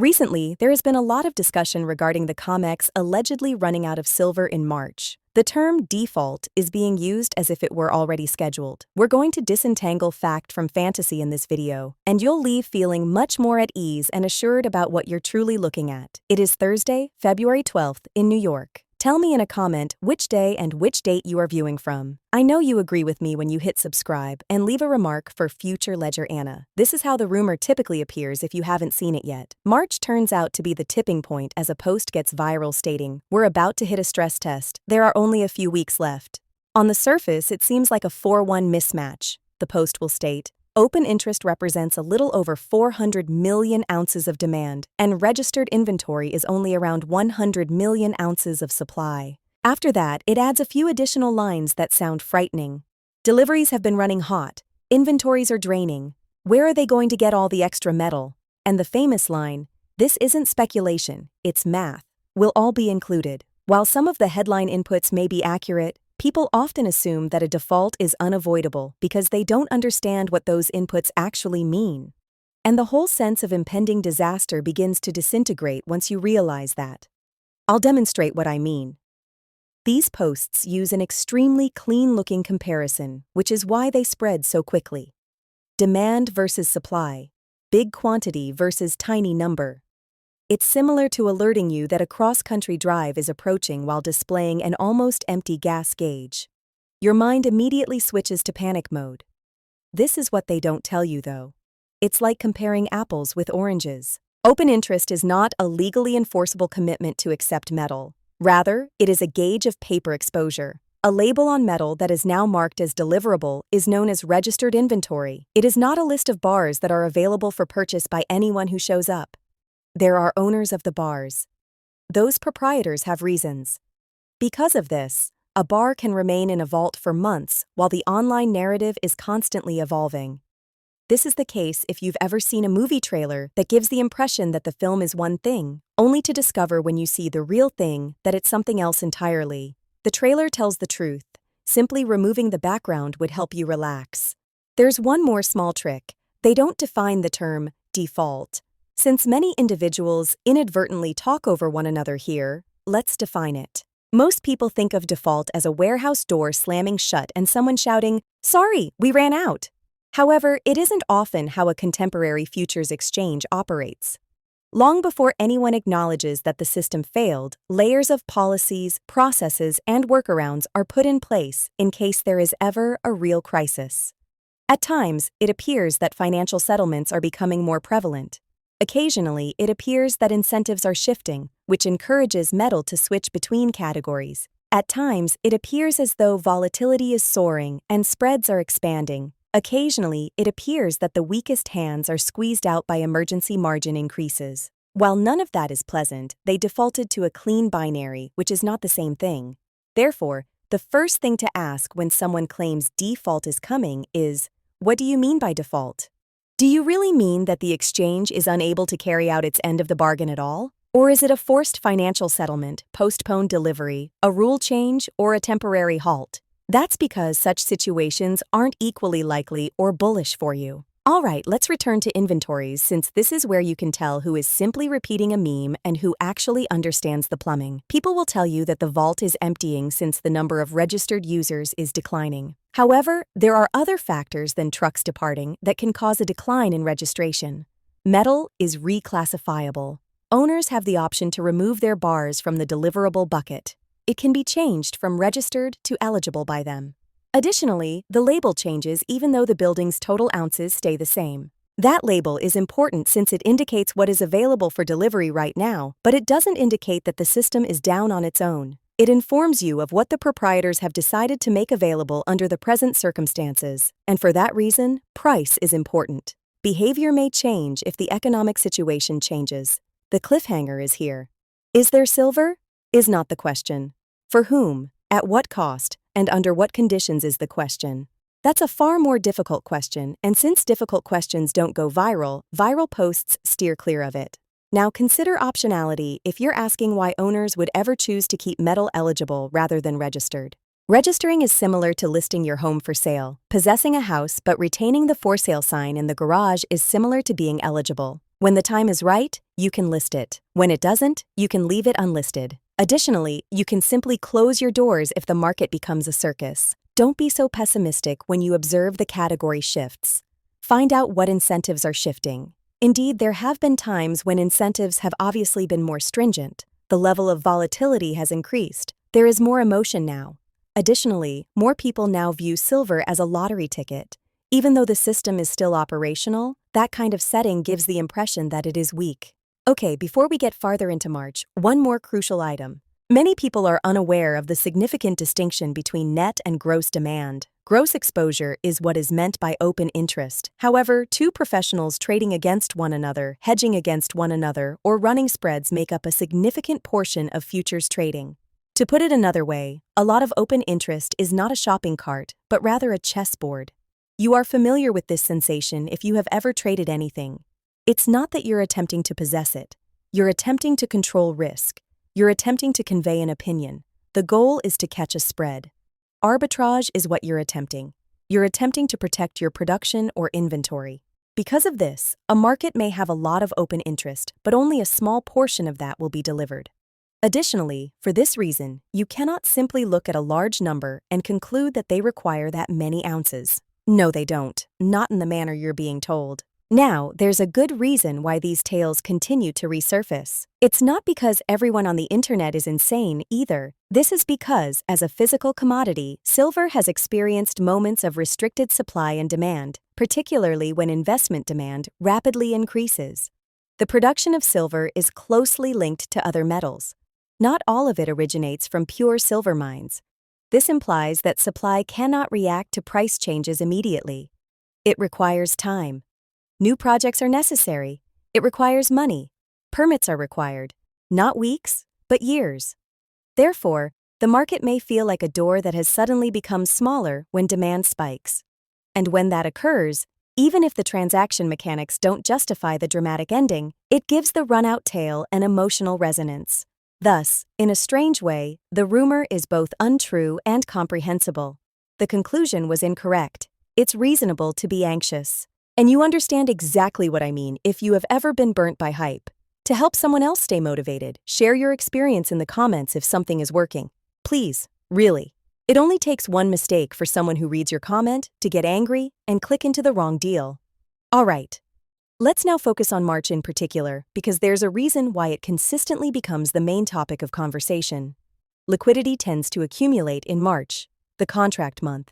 Recently, there has been a lot of discussion regarding the COMEX allegedly running out of silver in March. The term default is being used as if it were already scheduled. We're going to disentangle fact from fantasy in this video, and you'll leave feeling much more at ease and assured about what you're truly looking at. It is Thursday, February 12th in New York. Tell me in a comment which day and which date you are viewing from. I know you agree with me when you hit subscribe and leave a remark for future Ledger Anna. This is how the rumor typically appears if you haven't seen it yet. March turns out to be the tipping point as a post gets viral stating, "We're about to hit a stress test. There are only a few weeks left." On the surface, it seems like a 4-1 mismatch. The post will state, "Open interest represents a little over 400 million ounces of demand, and registered inventory is only around 100 million ounces of supply." After that, it adds a few additional lines that sound frightening. Deliveries have been running hot. Inventories are draining. Where are they going to get all the extra metal? And the famous line, "This isn't speculation, it's math," will all be included. While some of the headline inputs may be accurate, people often assume that a default is unavoidable because they don't understand what those inputs actually mean. And the whole sense of impending disaster begins to disintegrate once you realize that. I'll demonstrate what I mean. These posts use an extremely clean-looking comparison, which is why they spread so quickly. Demand versus supply, big quantity versus tiny number. It's similar to alerting you that a cross-country drive is approaching while displaying an almost empty gas gauge. Your mind immediately switches to panic mode. This is what they don't tell you, though. It's like comparing apples with oranges. Open interest is not a legally enforceable commitment to accept metal. Rather, it is a gauge of paper exposure. A label on metal that is now marked as deliverable is known as registered inventory. It is not a list of bars that are available for purchase by anyone who shows up. There are owners of the bars. Those proprietors have reasons. Because of this, a bar can remain in a vault for months while the online narrative is constantly evolving. This is the case if you've ever seen a movie trailer that gives the impression that the film is one thing, only to discover when you see the real thing that it's something else entirely. The trailer tells the truth. Simply removing the background would help you relax. There's one more small trick. They don't define the term default. Since many individuals inadvertently talk over one another here, let's define it. Most people think of default as a warehouse door slamming shut and someone shouting, "Sorry, we ran out." However, it isn't often how a contemporary futures exchange operates. Long before anyone acknowledges that the system failed, layers of policies, processes, and workarounds are put in place in case there is ever a real crisis. At times, it appears that financial settlements are becoming more prevalent. Occasionally, it appears that incentives are shifting, which encourages metal to switch between categories. At times, it appears as though volatility is soaring and spreads are expanding. Occasionally, it appears that the weakest hands are squeezed out by emergency margin increases. While none of that is pleasant, they defaulted to a clean binary, which is not the same thing. Therefore, the first thing to ask when someone claims default is coming is, what do you mean by default? Do you really mean that the exchange is unable to carry out its end of the bargain at all? Or is it a forced financial settlement, postponed delivery, a rule change, or a temporary halt? That's because such situations aren't equally likely or bullish for you. All right, let's return to inventories since this is where you can tell who is simply repeating a meme and who actually understands the plumbing. People will tell you that the vault is emptying since the number of registered users is declining. However, there are other factors than trucks departing that can cause a decline in registration. Metal is reclassifiable. Owners have the option to remove their bars from the deliverable bucket. It can be changed from registered to eligible by them. Additionally, the label changes even though the building's total ounces stay the same. That label is important since it indicates what is available for delivery right now, but it doesn't indicate that the system is down on its own. It informs you of what the proprietors have decided to make available under the present circumstances, and for that reason, price is important. Behavior may change if the economic situation changes. The cliffhanger is here. Is there silver? Is not the question. For whom, at what cost, and under what conditions is the question. That's a far more difficult question, and since difficult questions don't go viral, viral posts steer clear of it. Now consider optionality if you're asking why owners would ever choose to keep metal eligible rather than registered. Registering is similar to listing your home for sale. Possessing a house but retaining the for sale sign in the garage is similar to being eligible. When the time is right, you can list it. When it doesn't, you can leave it unlisted. Additionally, you can simply close your doors if the market becomes a circus. Don't be so pessimistic when you observe the category shifts. Find out what incentives are shifting. Indeed, there have been times when incentives have obviously been more stringent. The level of volatility has increased. There is more emotion now. Additionally, more people now view silver as a lottery ticket. Even though the system is still operational, that kind of setting gives the impression that it is weak. Okay, before we get farther into March, one more crucial item. Many people are unaware of the significant distinction between net and gross demand. Gross exposure is what is meant by open interest. However, two professionals trading against one another, hedging against one another, or running spreads make up a significant portion of futures trading. To put it another way, a lot of open interest is not a shopping cart, but rather a chessboard. You are familiar with this sensation if you have ever traded anything. It's not that you're attempting to possess it. You're attempting to control risk. You're attempting to convey an opinion. The goal is to catch a spread. Arbitrage is what you're attempting. You're attempting to protect your production or inventory. Because of this, a market may have a lot of open interest, but only a small portion of that will be delivered. Additionally, for this reason, you cannot simply look at a large number and conclude that they require that many ounces. No, they don't, not in the manner you're being told. Now, there's a good reason why these tales continue to resurface. It's not because everyone on the internet is insane either. This is because, as a physical commodity, silver has experienced moments of restricted supply and demand, particularly when investment demand rapidly increases. The production of silver is closely linked to other metals. Not all of it originates from pure silver mines. This implies that supply cannot react to price changes immediately. It requires time. New projects are necessary. It requires money. Permits are required. Not weeks, but years. Therefore, the market may feel like a door that has suddenly become smaller when demand spikes. And when that occurs, even if the transaction mechanics don't justify the dramatic ending, it gives the run-out tale an emotional resonance. Thus, in a strange way, the rumor is both untrue and comprehensible. The conclusion was incorrect. It's reasonable to be anxious. And you understand exactly what I mean if you have ever been burnt by hype. To help someone else stay motivated, share your experience in the comments if something is working. Please, really. It only takes one mistake for someone who reads your comment to get angry and click into the wrong deal. All right. Let's now focus on March in particular, because there's a reason why it consistently becomes the main topic of conversation. Liquidity tends to accumulate in March, the contract month.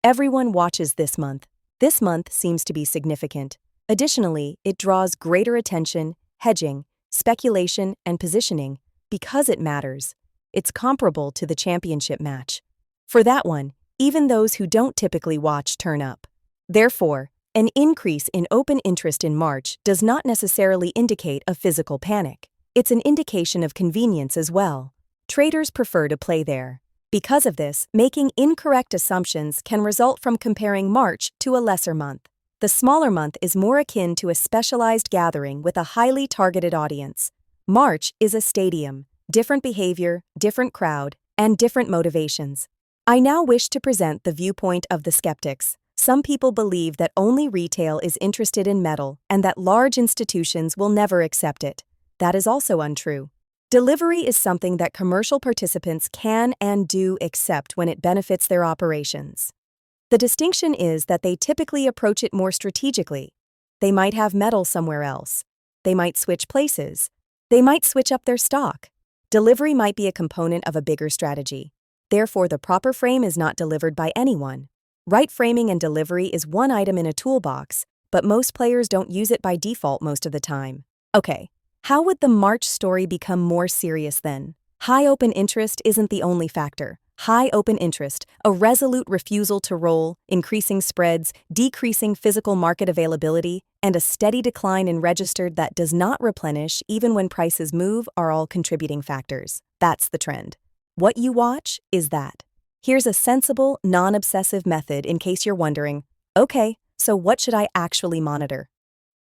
Everyone watches this month. This month seems to be significant. Additionally, it draws greater attention, hedging, speculation, and positioning because it matters. It's comparable to the championship match. For that one, even those who don't typically watch turn up. Therefore, an increase in open interest in March does not necessarily indicate a physical panic. It's an indication of convenience as well. Traders prefer to play there. Because of this, making incorrect assumptions can result from comparing March to a lesser month. The smaller month is more akin to a specialized gathering with a highly targeted audience. March is a stadium, different behavior, different crowd, and different motivations. I now wish to present the viewpoint of the skeptics. Some people believe that only retail is interested in metal and that large institutions will never accept it. That is also untrue. Delivery is something that commercial participants can and do accept when it benefits their operations. The distinction is that they typically approach it more strategically. They might have metal somewhere else. They might switch places. They might switch up their stock. Delivery might be a component of a bigger strategy. Therefore, the proper frame is not delivered by anyone. Right framing and delivery is one item in a toolbox, but most players don't use it by default most of the time. Okay. How would the March story become more serious then? High open interest isn't the only factor. High open interest, a resolute refusal to roll, increasing spreads, decreasing physical market availability, and a steady decline in registered that does not replenish even when prices move are all contributing factors. That's the trend. What you watch is that. Here's a sensible, non-obsessive method in case you're wondering, okay, so what should I actually monitor?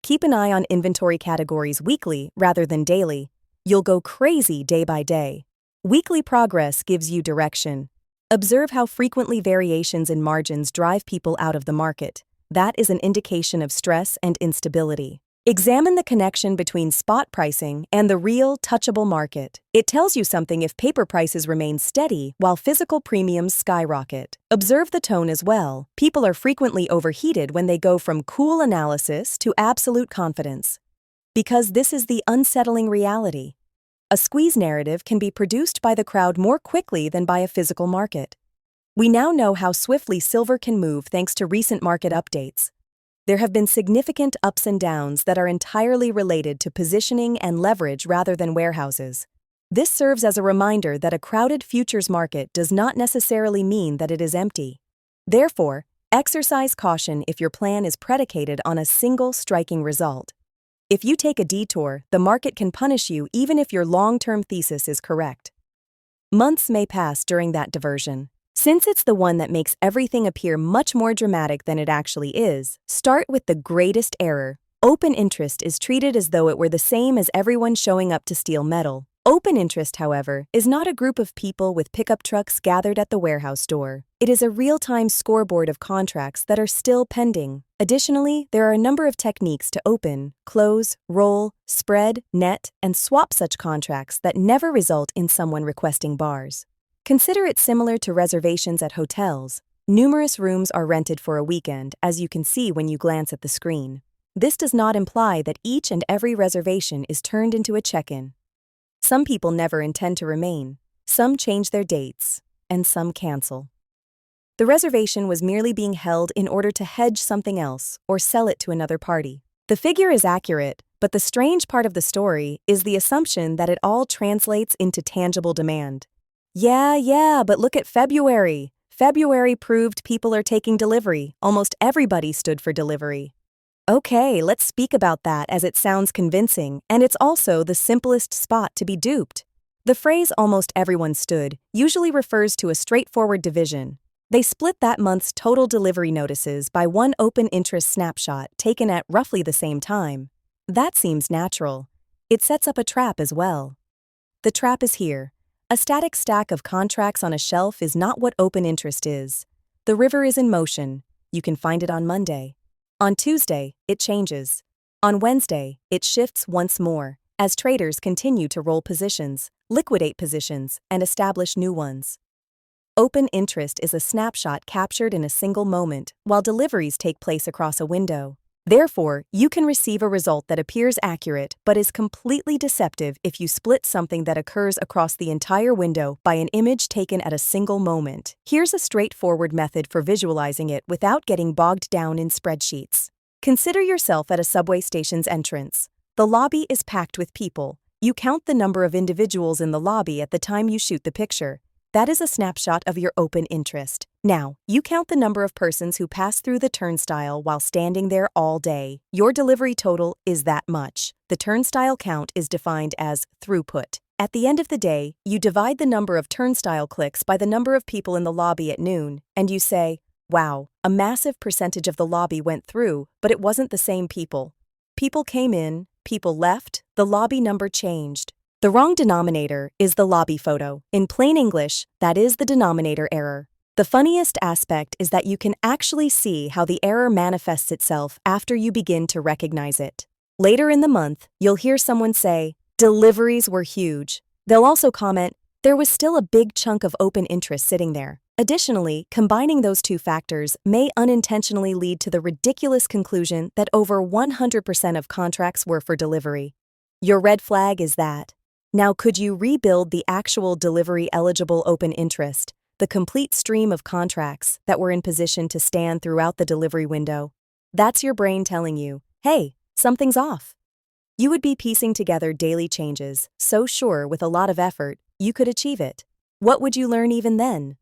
Keep an eye on inventory categories weekly rather than daily. You'll go crazy day by day. Weekly progress gives you direction. Observe how frequently variations in margins drive people out of the market. That is an indication of stress and instability. Examine the connection between spot pricing and the real, touchable market. It tells you something if paper prices remain steady while physical premiums skyrocket. Observe the tone as well. People are frequently overheated when they go from cool analysis to absolute confidence. Because this is the unsettling reality. A squeeze narrative can be produced by the crowd more quickly than by a physical market. We now know how swiftly silver can move thanks to recent market updates. There have been significant ups and downs that are entirely related to positioning and leverage rather than warehouses. This serves as a reminder that a crowded futures market does not necessarily mean that it is empty. Therefore, exercise caution if your plan is predicated on a single striking result. If you take a detour, the market can punish you even if your long-term thesis is correct. Months may pass during that diversion. Since it's the one that makes everything appear much more dramatic than it actually is, start with the greatest error. Open interest is treated as though it were the same as everyone showing up to steal metal. Open interest, however, is not a group of people with pickup trucks gathered at the warehouse door. It is a real-time scoreboard of contracts that are still pending. Additionally, there are a number of techniques to open, close, roll, spread, net, and swap such contracts that never result in someone requesting bars. Consider it similar to reservations at hotels. Numerous rooms are rented for a weekend, as you can see when you glance at the screen. This does not imply that each and every reservation is turned into a check-in. Some people never intend to remain, some change their dates, and some cancel. The reservation was merely being held in order to hedge something else or sell it to another party. The figure is accurate, but the strange part of the story is the assumption that it all translates into tangible demand. Yeah, but look at February. February proved people are taking delivery. Almost everybody stood for delivery. Okay, let's speak about that as it sounds convincing, and it's also the simplest spot to be duped. The phrase "almost everyone stood" usually refers to a straightforward division. They split that month's total delivery notices by one open interest snapshot taken at roughly the same time. That seems natural. It sets up a trap as well. The trap is here. A static stack of contracts on a shelf is not what open interest is. The river is in motion. You can find it on Monday. On Tuesday, it changes. On Wednesday, it shifts once more, as traders continue to roll positions, liquidate positions, and establish new ones. Open interest is a snapshot captured in a single moment, while deliveries take place across a window. Therefore, you can receive a result that appears accurate but is completely deceptive if you split something that occurs across the entire window by an image taken at a single moment. Here's a straightforward method for visualizing it without getting bogged down in spreadsheets. Consider yourself at a subway station's entrance. The lobby is packed with people. You count the number of individuals in the lobby at the time you shoot the picture. That is a snapshot of your open interest. Now, you count the number of persons who pass through the turnstile while standing there all day. Your delivery total is that much. The turnstile count is defined as throughput. At the end of the day, you divide the number of turnstile clicks by the number of people in the lobby at noon, and you say, wow, a massive percentage of the lobby went through, but it wasn't the same people. People came in, people left, the lobby number changed. The wrong denominator is the lobby photo. In plain English, that is the denominator error. The funniest aspect is that you can actually see how the error manifests itself after you begin to recognize it. Later in the month, you'll hear someone say, deliveries were huge. They'll also comment, there was still a big chunk of open interest sitting there. Additionally, combining those two factors may unintentionally lead to the ridiculous conclusion that over 100% of contracts were for delivery. Your red flag is that. Now, could you rebuild the actual delivery-eligible open interest, the complete stream of contracts that were in position to stand throughout the delivery window? That's your brain telling you, hey, something's off. You would be piecing together daily changes, so sure with a lot of effort, you could achieve it. What would you learn even then?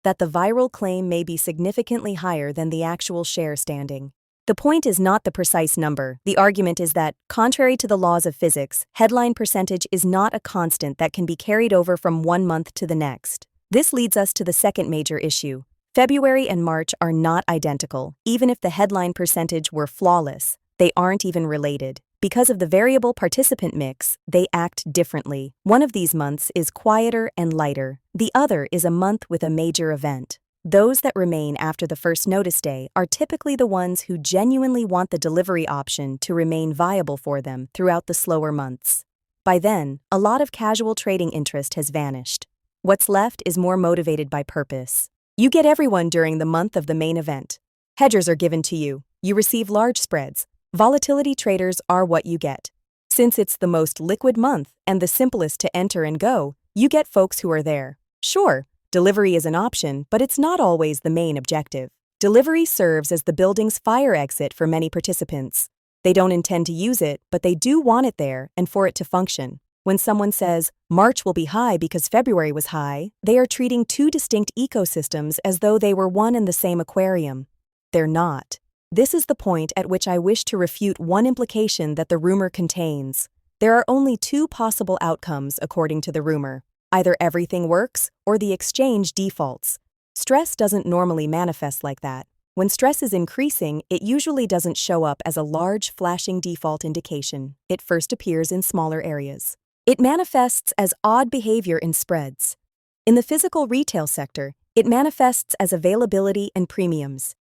That the viral claim may be significantly higher than the actual share standing. The point is not the precise number. The argument is that, contrary to the laws of physics, headline percentage is not a constant that can be carried over from one month to the next. This leads us to the second major issue. February and March are not identical. Even if the headline percentage were flawless, they aren't even related. Because of the variable participant mix, they act differently. One of these months is quieter and lighter. The other is a month with a major event. Those that remain after the first notice day are typically the ones who genuinely want the delivery option to remain viable for them throughout the slower months. By then, a lot of casual trading interest has vanished. What's left is more motivated by purpose. You get everyone during the month of the main event. Hedgers are given to you. You receive large spreads. Volatility traders are what you get. Since it's the most liquid month and the simplest to enter and go, you get folks who are there. Sure, delivery is an option, but it's not always the main objective. Delivery serves as the building's fire exit for many participants. They don't intend to use it, but they do want it there and for it to function. When someone says, March will be high because February was high, they are treating two distinct ecosystems as though they were one and the same aquarium. They're not. This is the point at which I wish to refute one implication that the rumor contains. There are only two possible outcomes according to the rumor. Either everything works or the exchange defaults. Stress doesn't normally manifest like that. When stress is increasing, it usually doesn't show up as a large flashing default indication. It first appears in smaller areas. It manifests as odd behavior in spreads. In the physical retail sector, it manifests as availability and premiums.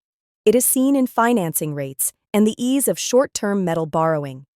It is seen in financing rates and the ease of short-term metal borrowing.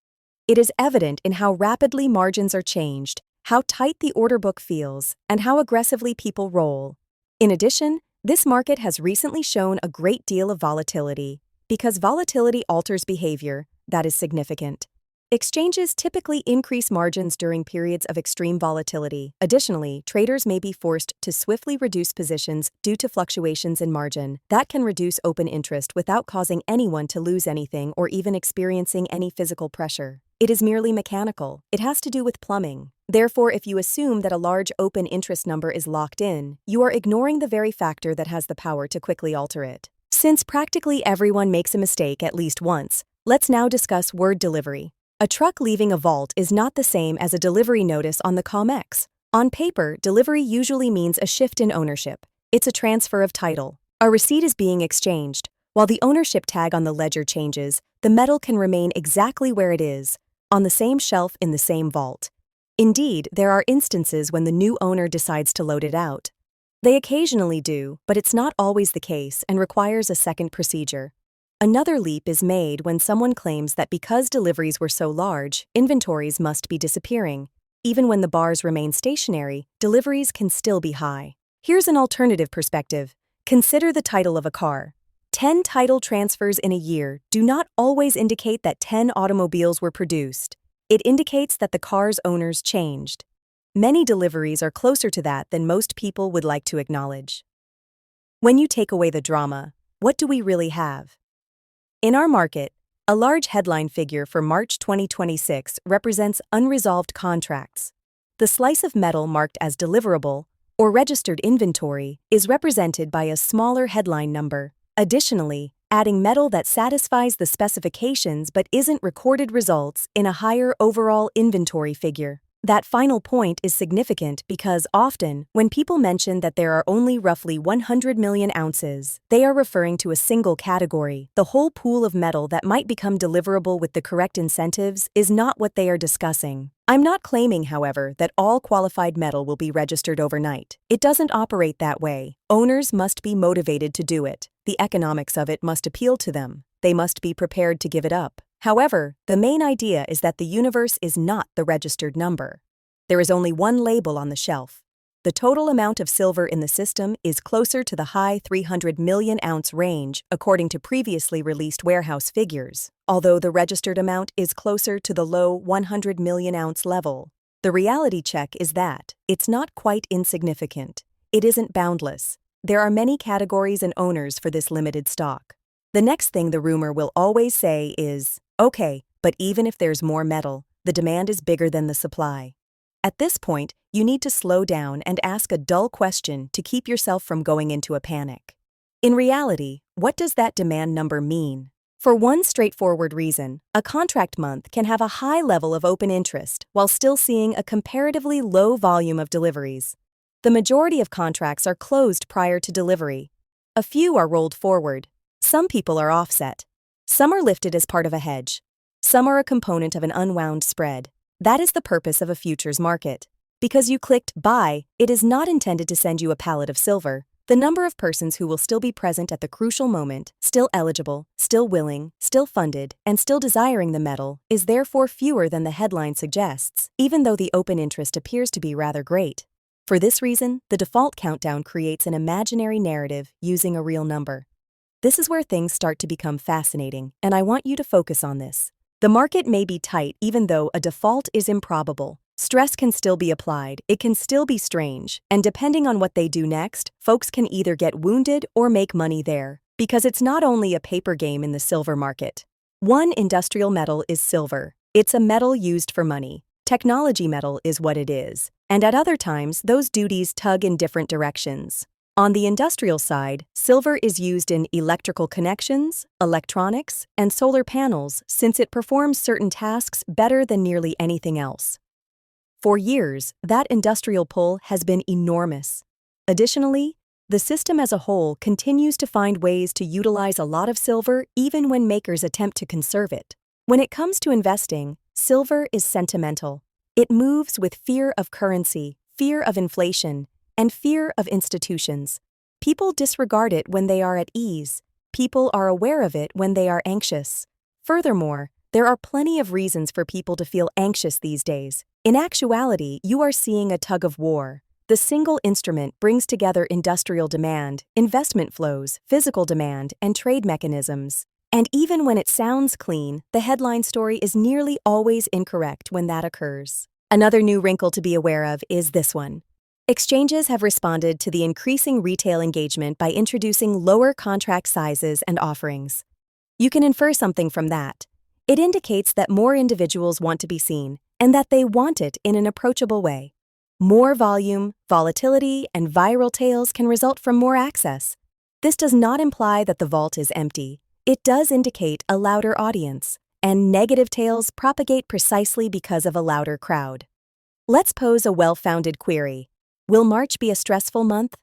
It is evident in how rapidly margins are changed, how tight the order book feels, and how aggressively people roll. In addition, this market has recently shown a great deal of volatility. Because volatility alters behavior, that is significant. Exchanges typically increase margins during periods of extreme volatility. Additionally, traders may be forced to swiftly reduce positions due to fluctuations in margin. That can reduce open interest without causing anyone to lose anything or even experiencing any physical pressure. It is merely mechanical. It has to do with plumbing. Therefore, if you assume that a large open interest number is locked in, you are ignoring the very factor that has the power to quickly alter it. Since practically everyone makes a mistake at least once, let's now discuss word delivery. A truck leaving a vault is not the same as a delivery notice on the COMEX. On paper, delivery usually means a shift in ownership. It's a transfer of title. A receipt is being exchanged. While the ownership tag on the ledger changes, the metal can remain exactly where it is, on the same shelf in the same vault. Indeed, there are instances when the new owner decides to load it out. They occasionally do, but it's not always the case and requires a second procedure. Another leap is made when someone claims that because deliveries were so large, inventories must be disappearing. Even when the bars remain stationary, deliveries can still be high. Here's an alternative perspective. Consider the title of a car. 10 title transfers in a year do not always indicate that 10 automobiles were produced. It indicates that the car's owners changed. Many deliveries are closer to that than most people would like to acknowledge. When you take away the drama, what do we really have? In our market, a large headline figure for March 2026 represents unresolved contracts. The slice of metal marked as deliverable, or registered inventory, is represented by a smaller headline number. Additionally, adding metal that satisfies the specifications but isn't recorded results in a higher overall inventory figure. That final point is significant because often, when people mention that there are only roughly 100 million ounces, they are referring to a single category. The whole pool of metal that might become deliverable with the correct incentives is not what they are discussing. I'm not claiming, however, that all qualified metal will be registered overnight. It doesn't operate that way. Owners must be motivated to do it. The economics of it must appeal to them. They must be prepared to give it up. However, the main idea is that the universe is not the registered number. There is only one label on the shelf. The total amount of silver in the system is closer to the high 300 million ounce range according to previously released warehouse figures, although the registered amount is closer to the low 100 million ounce level. The reality check is that it's not quite insignificant. It isn't boundless. There are many categories and owners for this limited stock. The next thing the rumor will always say is, okay, but even if there's more metal, the demand is bigger than the supply. At this point, you need to slow down and ask a dull question to keep yourself from going into a panic. In reality, what does that demand number mean? For one straightforward reason, a contract month can have a high level of open interest while still seeing a comparatively low volume of deliveries. The majority of contracts are closed prior to delivery. A few are rolled forward. Some people are offset. Some are lifted as part of a hedge. Some are a component of an unwound spread. That is the purpose of a futures market. Because you clicked buy, it is not intended to send you a pallet of silver. The number of persons who will still be present at the crucial moment, still eligible, still willing, still funded, and still desiring the metal, is therefore fewer than the headline suggests, even though the open interest appears to be rather great. For this reason, the default countdown creates an imaginary narrative using a real number. This is where things start to become fascinating, and I want you to focus on this. The market may be tight even though a default is improbable. Stress can still be applied, it can still be strange, and depending on what they do next, folks can either get wounded or make money there, because it's not only a paper game in the silver market. One industrial metal is silver. It's a metal used for money. Technology metal is what it is, and at other times, those duties tug in different directions. On the industrial side, silver is used in electrical connections, electronics, and solar panels since it performs certain tasks better than nearly anything else. For years, that industrial pull has been enormous. Additionally, the system as a whole continues to find ways to utilize a lot of silver even when makers attempt to conserve it. When it comes to investing, silver is sentimental. It moves with fear of currency, fear of inflation, and fear of institutions. People disregard it when they are at ease. People are aware of it when they are anxious. Furthermore, there are plenty of reasons for people to feel anxious these days. In actuality, you are seeing a tug of war. The single instrument brings together industrial demand, investment flows, physical demand, and trade mechanisms. And even when it sounds clean, the headline story is nearly always incorrect when that occurs. Another new wrinkle to be aware of is this one. Exchanges have responded to the increasing retail engagement by introducing lower contract sizes and offerings. You can infer something from that. It indicates that more individuals want to be seen, and that they want it in an approachable way. More volume, volatility, and viral tales can result from more access. This does not imply that the vault is empty. It does indicate a louder audience, and negative tales propagate precisely because of a louder crowd. Let's pose a well-founded query. Will March be a stressful month?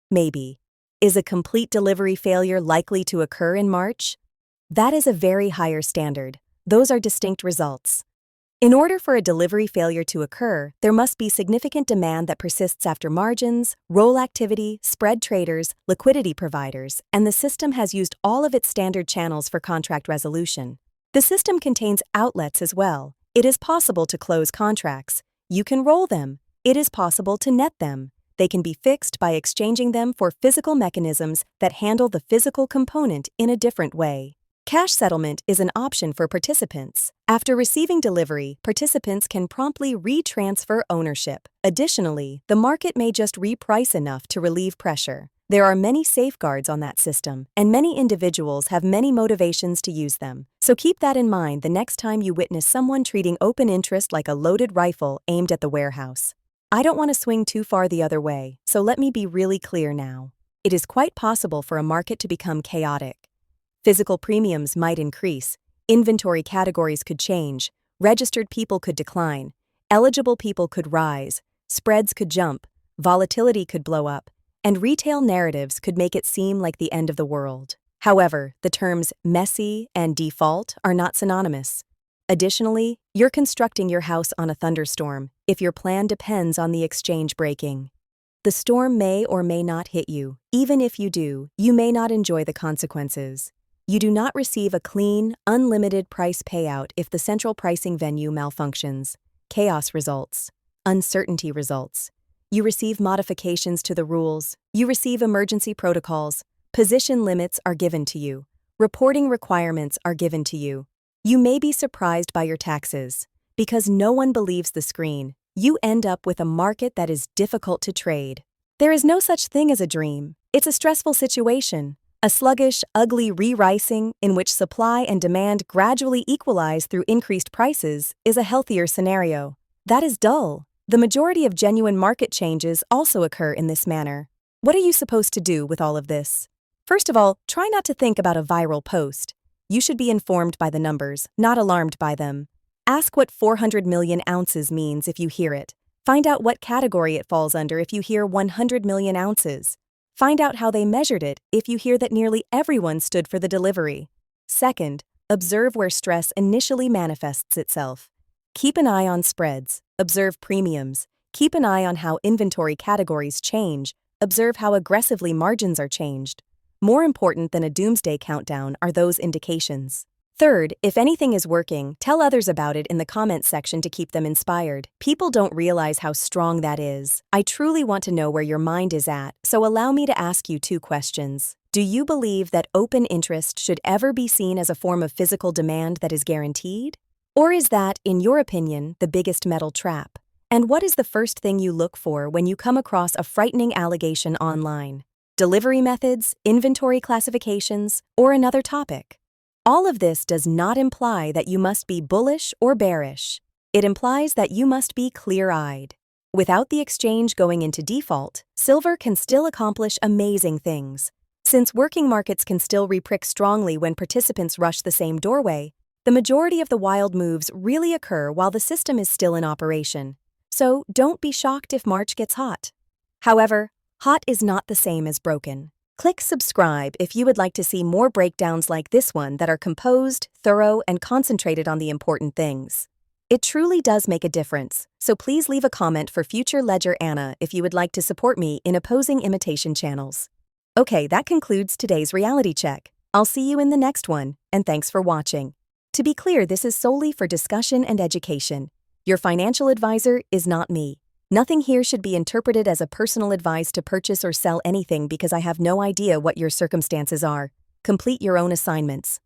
Maybe. Is a complete delivery failure likely to occur in March? That is a very higher standard. Those are distinct results. In order for a delivery failure to occur, there must be significant demand that persists after margins, roll activity, spread traders, liquidity providers, and the system has used all of its standard channels for contract resolution. The system contains outlets as well. It is possible to close contracts. You can roll them. It is possible to net them. They can be fixed by exchanging them for physical mechanisms that handle the physical component in a different way. Cash settlement is an option for participants. After receiving delivery, participants can promptly retransfer ownership. Additionally, the market may just reprice enough to relieve pressure. There are many safeguards on that system, and many individuals have many motivations to use them. So keep that in mind the next time you witness someone treating open interest like a loaded rifle aimed at the warehouse. I don't want to swing too far the other way, so let me be really clear now. It is quite possible for a market to become chaotic. Physical premiums might increase, inventory categories could change, registered people could decline, eligible people could rise, spreads could jump, volatility could blow up, and retail narratives could make it seem like the end of the world. However, the terms messy and default are not synonymous. Additionally, you're constructing your house on a thunderstorm if your plan depends on the exchange breaking. The storm may or may not hit you. Even if you do, you may not enjoy the consequences. You do not receive a clean, unlimited price payout if the central pricing venue malfunctions. Chaos results. Uncertainty results. You receive modifications to the rules. You receive emergency protocols. Position limits are given to you. Reporting requirements are given to you. You may be surprised by your taxes. Because no one believes the screen, you end up with a market that is difficult to trade. There is no such thing as a dream. It's a stressful situation. A sluggish, ugly re-rising in which supply and demand gradually equalize through increased prices is a healthier scenario. That is dull. The majority of genuine market changes also occur in this manner. What are you supposed to do with all of this? First of all, try not to think about a viral post. You should be informed by the numbers, not alarmed by them. Ask what 400 million ounces means if you hear it. Find out what category it falls under if you hear 100 million ounces. Find out how they measured it if you hear that nearly everyone stood for the delivery. Second, observe where stress initially manifests itself. Keep an eye on spreads, observe premiums, keep an eye on how inventory categories change, observe how aggressively margins are changed. More important than a doomsday countdown are those indications. Third, if anything is working, tell others about it in the comments section to keep them inspired. People don't realize how strong that is. I truly want to know where your mind is at, so allow me to ask you 2 questions. Do you believe that open interest should ever be seen as a form of physical demand that is guaranteed? Or is that, in your opinion, the biggest metal trap? And what is the first thing you look for when you come across a frightening allegation online? Delivery methods, inventory classifications, or another topic? All of this does not imply that you must be bullish or bearish. It implies that you must be clear-eyed. Without the exchange going into default, silver can still accomplish amazing things. Since working markets can still reprick strongly when participants rush the same doorway, the majority of the wild moves really occur while the system is still in operation. So don't be shocked if March gets hot. However, hot is not the same as broken. Click subscribe if you would like to see more breakdowns like this one that are composed, thorough, and concentrated on the important things. It truly does make a difference, so please leave a comment for future Ledger Anna if you would like to support me in opposing imitation channels. Okay, that concludes today's reality check. I'll see you in the next one, and thanks for watching. To be clear, this is solely for discussion and education. Your financial advisor is not me. Nothing here should be interpreted as a personal advice to purchase or sell anything because I have no idea what your circumstances are. Complete your own assignments.